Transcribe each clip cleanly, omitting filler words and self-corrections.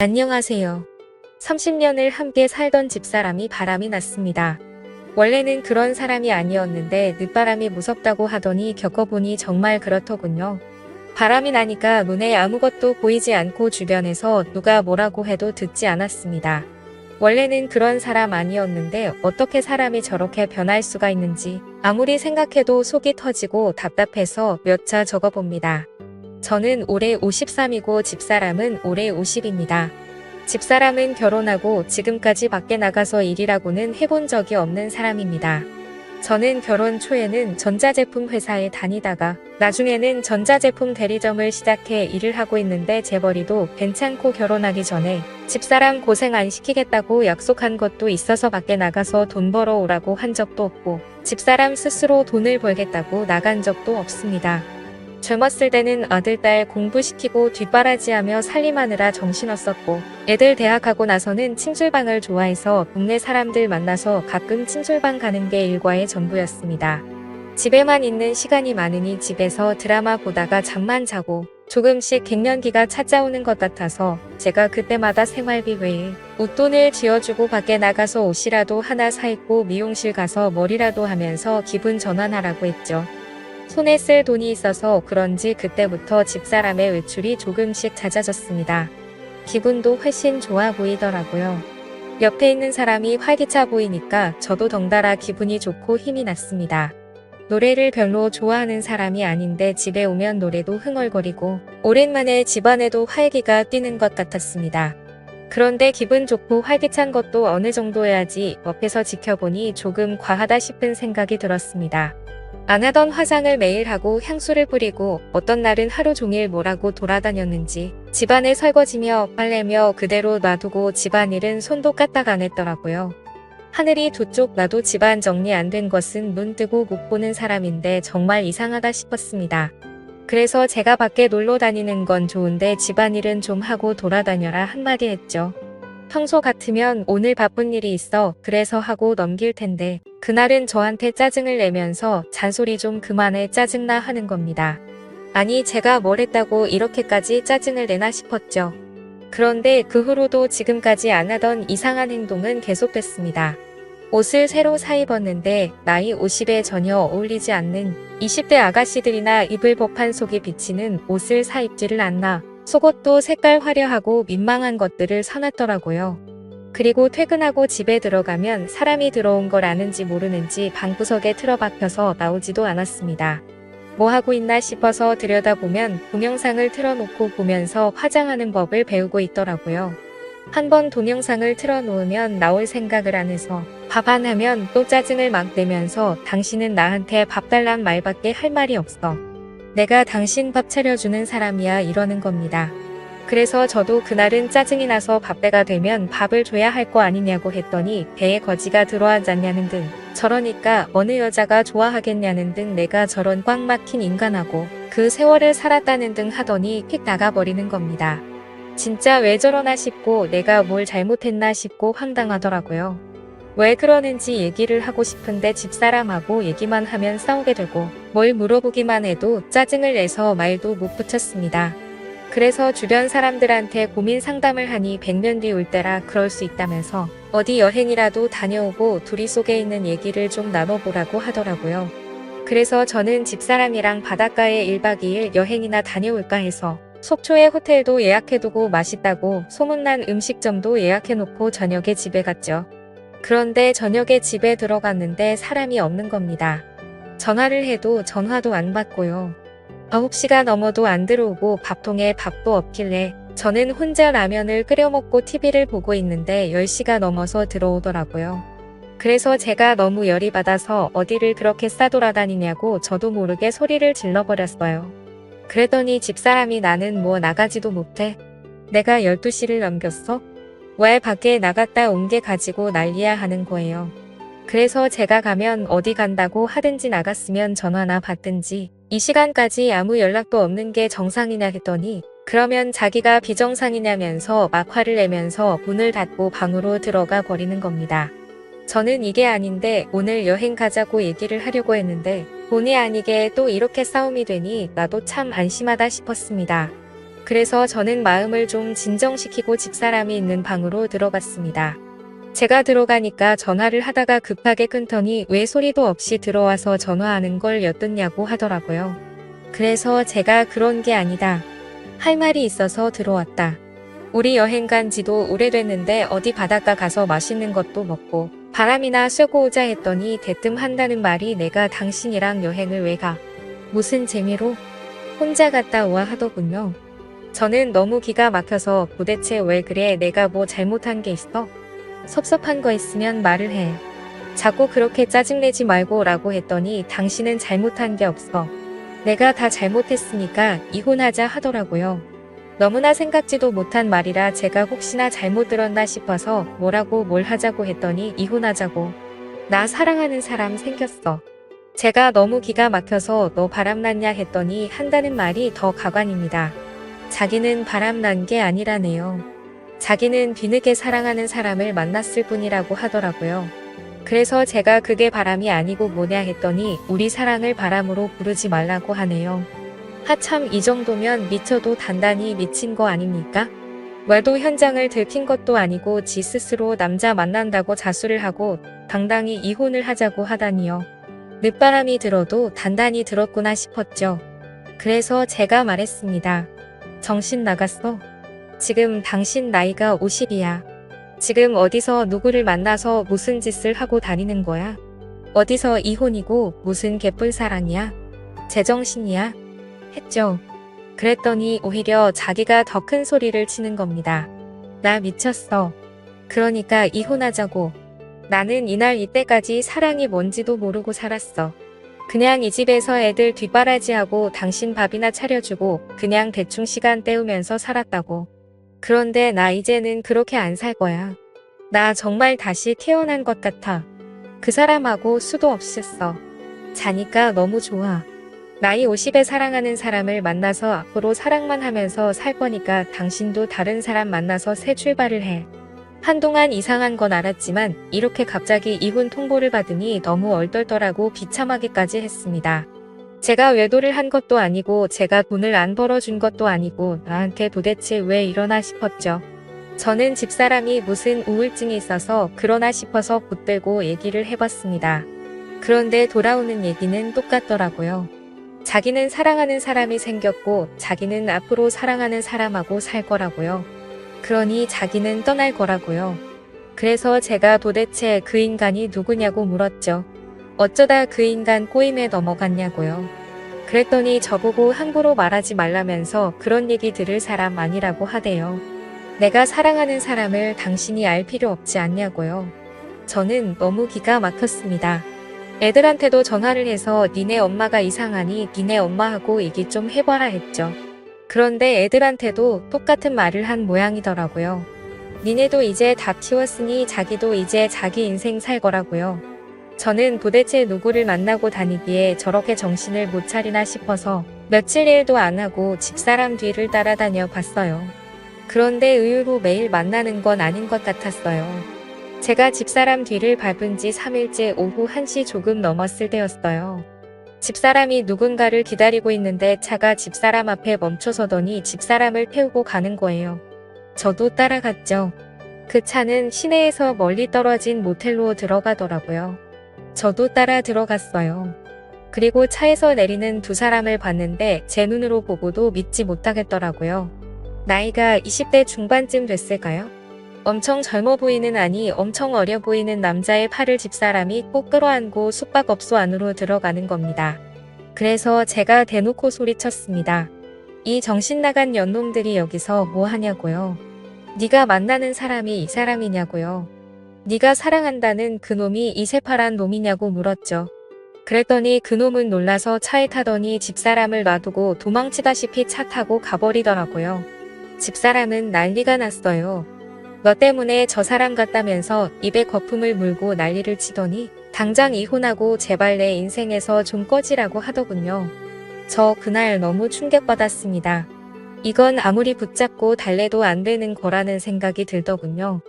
안녕하세요. 30년을 함께 살던 집사람이 바람이 났습니다. 원래는 그런 사람이 아니었는데 늦바람이 무섭다고 하더니 겪어보니 정말 그렇더군요. 바람이 나니까 눈에 아무것도 보이지 않고 주변에서 누가 뭐라고 해도 듣지 않았습니다. 원래는 그런 사람 아니었는데 어떻게 사람이 저렇게 변할 수가 있는지 아무리 생각해도 속이 터지고 답답해서 몇 자 적어봅니다. 저는 올해 53이고 집사람은 올해 50입니다. 집사람은 결혼하고 지금까지 밖에 나가서 일이라고는 해본 적이 없는 사람입니다. 저는 결혼 초에는 전자제품 회사에 다니다가 나중에는 전자제품 대리점을 시작해 일을 하고 있는데 재벌이도 괜찮고 결혼하기 전에 집사람 고생 안 시키겠다고 약속한 것도 있어서 밖에 나가서 돈 벌어 오라고 한 적도 없고 집사람 스스로 돈을 벌겠다고 나간 적도 없습니다. 젊었을 때는 아들, 딸 공부시키고 뒷바라지하며 살림하느라 정신없었고 애들 대학 가고 나서는 침술방을 좋아해서 동네 사람들 만나서 가끔 침술방 가는 게 일과의 전부였습니다. 집에만 있는 시간이 많으니 집에서 드라마 보다가 잠만 자고 조금씩 갱년기가 찾아오는 것 같아서 제가 그때마다 생활비 외에 웃돈을 쥐어주고 밖에 나가서 옷이라도 하나 사 입고 미용실 가서 머리라도 하면서 기분 전환하라고 했죠. 손에 쓸 돈이 있어서 그런지 그때부터 집사람의 외출이 조금씩 잦아졌습니다. 기분도 훨씬 좋아 보이더라고요. 옆에 있는 사람이 활기차 보이니까 저도 덩달아 기분이 좋고 힘이 났습니다. 노래를 별로 좋아하는 사람이 아닌데 집에 오면 노래도 흥얼거리고 오랜만에 집안에도 활기가 뛰는 것 같았습니다. 그런데 기분 좋고 활기찬 것도 어느 정도여야지 옆에서 지켜보니 조금 과하다 싶은 생각이 들었습니다. 안 하던 화장을 매일 하고 향수를 뿌리고 어떤 날은 하루 종일 뭐라고 돌아다녔는지 집안을 설거지며 빨래며 그대로 놔두고 집안일은 손도 까딱 안 했더라고요. 하늘이 두 쪽 나도 집안 정리 안 된 것은 눈 뜨고 못 보는 사람인데 정말 이상하다 싶었습니다. 그래서 제가 밖에 놀러 다니는 건 좋은데 집안일은 좀 하고 돌아다녀라 한마디 했죠. 평소 같으면 오늘 바쁜 일이 있어 그래서 하고 넘길 텐데 그날은 저한테 짜증을 내면서 잔소리 좀 그만해 짜증나 하는 겁니다. 아니 제가 뭘 했다고 이렇게까지 짜증을 내나 싶었죠. 그런데 그 후로도 지금까지 안 하던 이상한 행동은 계속됐습니다. 옷을 새로 사 입었는데 나이 50에 전혀 어울리지 않는 20대 아가씨들이나 입을 법한 속이 비치는 옷을 사 입지를 않나. 속옷도 색깔 화려하고 민망한 것들을 사놨더라고요. 그리고 퇴근하고 집에 들어가면 사람이 들어온 걸 아는지 모르는지 방구석에 틀어박혀서 나오지도 않았습니다. 뭐 하고 있나 싶어서 들여다보면 동영상을 틀어놓고 보면서 화장하는 법을 배우고 있더라고요. 한번 동영상을 틀어놓으면 나올 생각을 안 해서 밥 안 하면 또 짜증을 막 내면서 당신은 나한테 밥 달란 말밖에 할 말이 없어. 내가 당신 밥 차려주는 사람이야 이러는 겁니다. 그래서 저도 그날은 짜증이 나서 밥때가 되면 밥을 줘야 할 거 아니냐고 했더니 배에 거지가 들어앉았냐는 등 저러니까 어느 여자가 좋아하겠냐는 등 내가 저런 꽉 막힌 인간하고 그 세월을 살았다는 등 하더니 휙 나가버리는 겁니다. 진짜 왜 저러나 싶고 내가 뭘 잘못했나 싶고 황당하더라고요. 왜 그러는지 얘기를 하고 싶은데 집사람하고 얘기만 하면 싸우게 되고 뭘 물어보기만 해도 짜증을 내서 말도 못 붙였습니다. 그래서 주변 사람들한테 고민 상담을 하니 100년 뒤 올 때라 그럴 수 있다면서 어디 여행이라도 다녀오고 둘이 속에 있는 얘기를 좀 나눠보라고 하더라고요. 그래서 저는 집사람이랑 바닷가에 1박 2일 여행이나 다녀올까 해서 속초에 호텔도 예약해두고 맛있다고 소문난 음식점도 예약해놓고 저녁에 집에 갔죠. 그런데 저녁에 집에 들어갔는데 사람이 없는 겁니다. 전화를 해도 전화도 안 받고요. 9시가 넘어도 안 들어오고 밥통에 밥도 없길래 저는 혼자 라면을 끓여 먹고 TV를 보고 있는데 10시가 넘어서 들어오더라고요. 그래서 제가 너무 열이 받아서 어디를 그렇게 싸돌아다니냐고 저도 모르게 소리를 질러버렸어요. 그랬더니 집사람이 나는 뭐 나가지도 못해. 내가 12시를 넘겼어? 왜 밖에 나갔다 온 게 가지고 난리야 하는 거예요. 그래서 제가 가면 어디 간다고 하든지 나갔으면 전화나 받든지 이 시간까지 아무 연락도 없는 게 정상이냐 했더니 그러면 자기가 비정상이냐면서 막 화를 내면서 문을 닫고 방으로 들어가 버리는 겁니다. 저는 이게 아닌데 오늘 여행 가자고 얘기를 하려고 했는데 본의 아니게 또 이렇게 싸움이 되니 나도 참 안심하다 싶었습니다. 그래서 저는 마음을 좀 진정시키고 집사람이 있는 방으로 들어갔습니다. 제가 들어가니까 전화를 하다가 급하게 끊더니 왜 소리도 없이 들어와서 전화하는 걸 엿듣냐고 하더라고요. 그래서 제가 그런 게 아니다. 할 말이 있어서 들어왔다. 우리 여행 간 지도 오래됐는데 어디 바닷가 가서 맛있는 것도 먹고 바람이나 쐬고 오자 했더니 대뜸 한다는 말이 내가 당신이랑 여행을 왜 가? 무슨 재미로? 혼자 갔다 오아 하더군요. 저는 너무 기가 막혀서 도대체 왜 그래? 내가 뭐 잘못한 게 있어? 섭섭한 거 있으면 말을 해. 자꾸 그렇게 짜증내지 말고 라고 했더니 당신은 잘못한 게 없어. 내가 다 잘못했으니까 이혼하자 하더라고요. 너무나 생각지도 못한 말이라 제가 혹시나 잘못 들었나 싶어서 뭐라고 뭘 하자고 했더니 이혼하자고. 나 사랑하는 사람 생겼어. 제가 너무 기가 막혀서 너 바람났냐 했더니 한다는 말이 더 가관입니다. 자기는 바람난 게 아니라네요. 자기는 뒤늦게 사랑하는 사람을 만났을 뿐이라고 하더라고요. 그래서 제가 그게 바람이 아니고 뭐냐 했더니 우리 사랑을 바람으로 부르지 말라고 하네요. 하참 이 정도면 미쳐도 단단히 미친 거 아닙니까? 외도 현장을 들킨 것도 아니고 지 스스로 남자 만난다고 자수를 하고 당당히 이혼을 하자고 하다니요. 늦바람이 들어도 단단히 들었구나 싶었죠. 그래서 제가 말했습니다. 정신 나갔어? 지금 당신 나이가 50이야. 지금 어디서 누구를 만나서 무슨 짓을 하고 다니는 거야? 어디서 이혼이고 무슨 개뿔 사랑이야? 제정신이야? 했죠. 그랬더니 오히려 자기가 더 큰 소리를 치는 겁니다. 나 미쳤어. 그러니까 이혼하자고. 나는 이날 이때까지 사랑이 뭔지도 모르고 살았어. 그냥 이 집에서 애들 뒷바라지하고 당신 밥이나 차려주고 그냥 대충 시간 때우면서 살았다고. 그런데 나 이제는 그렇게 안 살 거야. 나 정말 다시 태어난 것 같아. 그 사람하고 수도 없이 써. 자니까 너무 좋아. 나이 50에 사랑하는 사람을 만나서 앞으로 사랑만 하면서 살 거니까 당신도 다른 사람 만나서 새 출발을 해. 한동안 이상한 건 알았지만 이렇게 갑자기 이혼 통보를 받으니 너무 얼떨떨하고 비참하기까지 했습니다. 제가 외도를 한 것도 아니고 제가 돈을 안 벌어준 것도 아니고 나한테 도대체 왜 이러나 싶었죠. 저는 집사람이 무슨 우울증이 있어서 그러나 싶어서 붙들고 얘기를 해봤습니다. 그런데 돌아오는 얘기는 똑같더라고요. 자기는 사랑하는 사람이 생겼고 자기는 앞으로 사랑하는 사람하고 살 거라고요. 그러니 자기는 떠날 거라고요. 그래서 제가 도대체 그 인간이 누구냐고 물었죠. 어쩌다 그 인간 꼬임에 넘어갔냐고요. 그랬더니 저보고 함부로 말하지 말라면서 그런 얘기 들을 사람 아니라고 하대요. 내가 사랑하는 사람을 당신이 알 필요 없지 않냐고요. 저는 너무 기가 막혔습니다. 애들한테도 전화를 해서 니네 엄마가 이상하니 니네 엄마하고 얘기 좀 해봐라 했죠. 그런데 애들한테도 똑같은 말을 한 모양이더라고요. 니네도 이제 다 키웠으니 자기도 이제 자기 인생 살 거라고요. 저는 도대체 누구를 만나고 다니기에 저렇게 정신을 못 차리나 싶어서 며칠 일도 안 하고 집사람 뒤를 따라다녀 봤어요. 그런데 의외로 매일 만나는 건 아닌 것 같았어요. 제가 집사람 뒤를 밟은 지 3일째 오후 1시 조금 넘었을 때였어요. 집사람이 누군가를 기다리고 있는데 차가 집사람 앞에 멈춰서더니 집사람을 태우고 가는 거예요. 저도 따라갔죠. 그 차는 시내에서 멀리 떨어진 모텔로 들어가더라고요. 저도 따라 들어갔어요. 그리고 차에서 내리는 두 사람을 봤는데 제 눈으로 보고도 믿지 못하겠더라고요. 나이가 20대 중반쯤 됐을까요? 엄청 젊어 보이는 아니 엄청 어려 보이는 남자의 팔을 집사람이 꼭 끌어안고 숙박업소 안으로 들어가는 겁니다. 그래서 제가 대놓고 소리쳤습니다. 이 정신나간 연놈들이 여기서 뭐 하냐고요. 네가 만나는 사람이 이 사람이냐고요. 네가 사랑한다는 그 놈이 이 새파란 놈이냐고 물었죠. 그랬더니 그 놈은 놀라서 차에 타더니 집사람을 놔두고 도망치다시피 차 타고 가버리더라고요. 집사람은 난리가 났어요. 너 때문에 저 사람 같다면서 입에 거품을 물고 난리를 치더니 당장 이혼하고 제발 내 인생에서 좀 꺼지라고 하더군요. 저 그날 너무 충격받았습니다. 이건 아무리 붙잡고 달래도 안 되는 거라는 생각이 들더군요.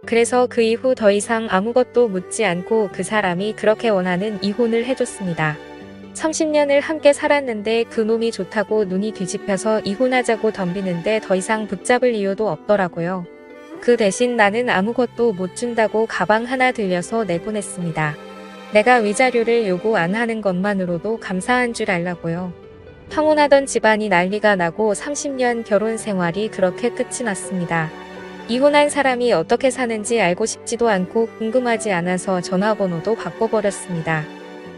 그래서 그 이후 더 이상 아무것도 묻지 않고 그 사람이 그렇게 원하는 이혼을 해줬습니다. 30년을 함께 살았는데 그놈이 좋다고 눈이 뒤집혀서 이혼하자고 덤비는데 더 이상 붙잡을 이유도 없더라고요. 그 대신 나는 아무것도 못 준다고 가방 하나 들려서 내보냈습니다. 내가 위자료를 요구 안 하는 것만으로도 감사한 줄 알라고요. 평온하던 집안이 난리가 나고 30년 결혼 생활이 그렇게 끝이 났습니다. 이혼한 사람이 어떻게 사는지 알고 싶지도 않고 궁금하지 않아서 전화번호도 바꿔버렸습니다.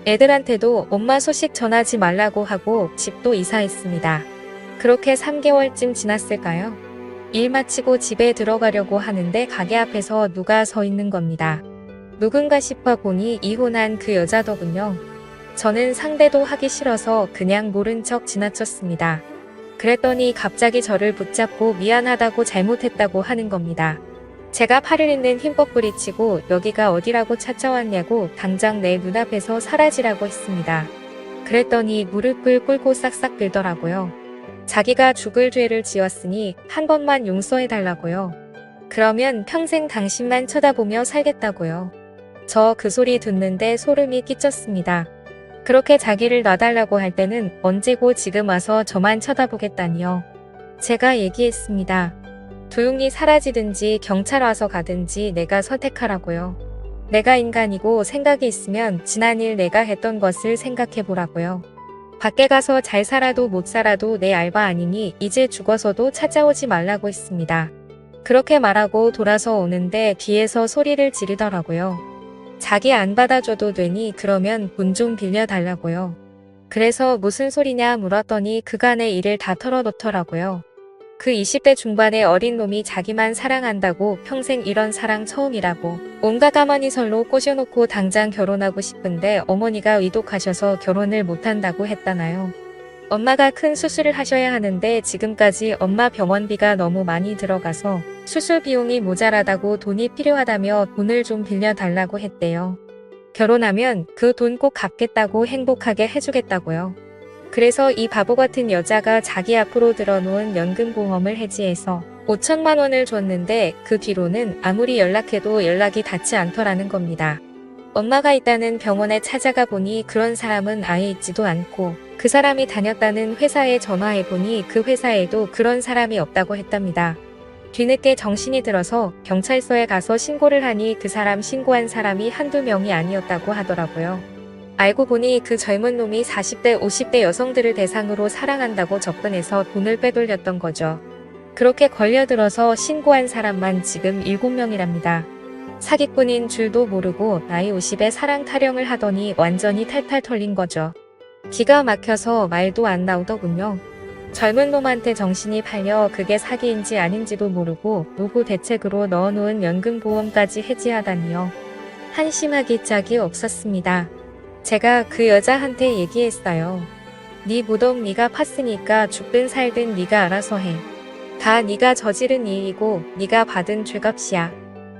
애들한테도 엄마 소식 전하지 말라고 하고 집도 이사했습니다. 그렇게 3개월쯤 지났을까요? 일 마치고 집에 들어가려고 하는데 가게 앞에서 누가 서 있는 겁니다. 누군가 싶어 보니 이혼한 그 여자더군요. 저는 상대도 하기 싫어서 그냥 모른 척 지나쳤습니다. 그랬더니 갑자기 저를 붙잡고 미안하다고 잘못했다고 하는 겁니다. 제가 팔을 잇는 힘껏 뿌리치고 여기가 어디라고 찾아왔냐고 당장 내 눈앞에서 사라지라고 했습니다. 그랬더니 무릎을 꿇고 싹싹 빌더라고요. 자기가 죽을 죄를 지었으니 한 번만 용서해달라고요. 그러면 평생 당신만 쳐다보며 살겠다고요. 저 그 소리 듣는데 소름이 끼쳤습니다. 그렇게 자기를 놔달라고 할 때는 언제고 지금 와서 저만 쳐다보겠다니요. 제가 얘기했습니다. 조용히 사라지든지 경찰 와서 가든지 내가 선택하라고요. 내가 인간이고 생각이 있으면 지난 일 내가 했던 것을 생각해 보라고요. 밖에 가서 잘 살아도 못 살아도 내 알바 아니니 이제 죽어서도 찾아오지 말라고 했습니다. 그렇게 말하고 돌아서 오는데 뒤에서 소리를 지르더라고요. 자기 안 받아줘도 되니 그러면 돈 좀 빌려달라고요. 그래서 무슨 소리냐 물었더니 그간의 일을 다 털어놓더라고요. 그 20대 중반의 어린 놈이 자기만 사랑한다고 평생 이런 사랑 처음이라고 온갖 가마니설로 꼬셔놓고 당장 결혼하고 싶은데 어머니가 위독하셔서 결혼을 못한다고 했다나요. 엄마가 큰 수술을 하셔야 하는데 지금까지 엄마 병원비가 너무 많이 들어가서 수술 비용이 모자라다고 돈이 필요하다며 돈을 좀 빌려달라고 했대요. 결혼하면 그 돈 꼭 갚겠다고 행복하게 해주겠다고요. 그래서 이 바보 같은 여자가 자기 앞으로 들어놓은 연금보험을 해지해서 5천만 원을 줬는데 그 뒤로는 아무리 연락해도 연락이 닿지 않더라는 겁니다. 엄마가 있다는 병원에 찾아가 보니 그런 사람은 아예 있지도 않고 그 사람이 다녔다는 회사에 전화해보니 그 회사에도 그런 사람이 없다고 했답니다. 뒤늦게 정신이 들어서 경찰서에 가서 신고를 하니 그 사람 신고한 사람이 한두 명이 아니었다고 하더라고요. 알고 보니 그 젊은 놈이 40대 50대 여성들을 대상으로 사랑한다고 접근해서 돈을 빼돌렸던 거죠. 그렇게 걸려들어서 신고한 사람만 지금 7명이랍니다. 사기꾼인 줄도 모르고 나이 50에 사랑 타령을 하더니 완전히 탈탈 털린 거죠. 기가 막혀서 말도 안 나오더군요. 젊은 놈한테 정신이 팔려 그게 사기인지 아닌지도 모르고 노후 대책으로 넣어놓은 연금보험까지 해지하다니요. 한심하기 짝이 없었습니다. 제가 그 여자한테 얘기했어요. 네 무덤 네가 팠으니까 죽든 살든 네가 알아서 해. 다 네가 저지른 일이고 네가 받은 죄값이야.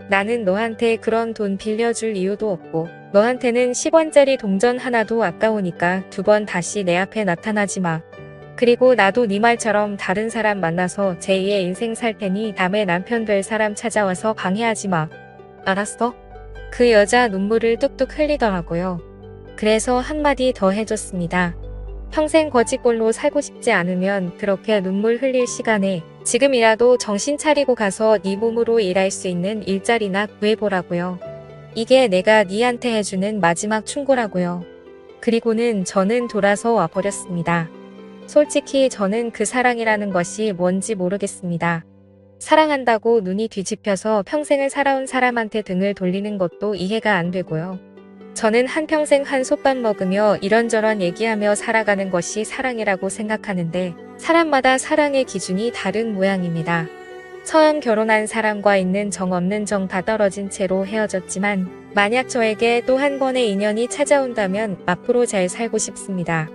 나는 너한테 그런 돈 빌려줄 이유도 없고 너한테는 10원짜리 동전 하나도 아까우니까 2번 다시 내 앞에 나타나지 마. 그리고 나도 네 말처럼 다른 사람 만나서 제2의 인생 살 테니 남의 남편 될 사람 찾아와서 방해하지 마. 알았어? 그 여자 눈물을 뚝뚝 흘리더라고요. 그래서 한마디 더 해줬습니다. 평생 거지꼴로 살고 싶지 않으면 그렇게 눈물 흘릴 시간에 지금이라도 정신 차리고 가서 네 몸으로 일할 수 있는 일자리나 구해보라고요. 이게 내가 네한테 해주는 마지막 충고라고요. 그리고는 저는 돌아서 와버렸습니다. 솔직히 저는 그 사랑이라는 것이 뭔지 모르겠습니다. 사랑한다고 눈이 뒤집혀서 평생을 살아온 사람한테 등을 돌리는 것도 이해가 안 되고요. 저는 한평생 한솥밥 먹으며 이런저런 얘기하며 살아가는 것이 사랑이라고 생각하는데 사람마다 사랑의 기준이 다른 모양입니다. 처음 결혼한 사람과 있는 정 없는 정 다 떨어진 채로 헤어졌지만 만약 저에게 또 한 번의 인연이 찾아온다면 앞으로 잘 살고 싶습니다.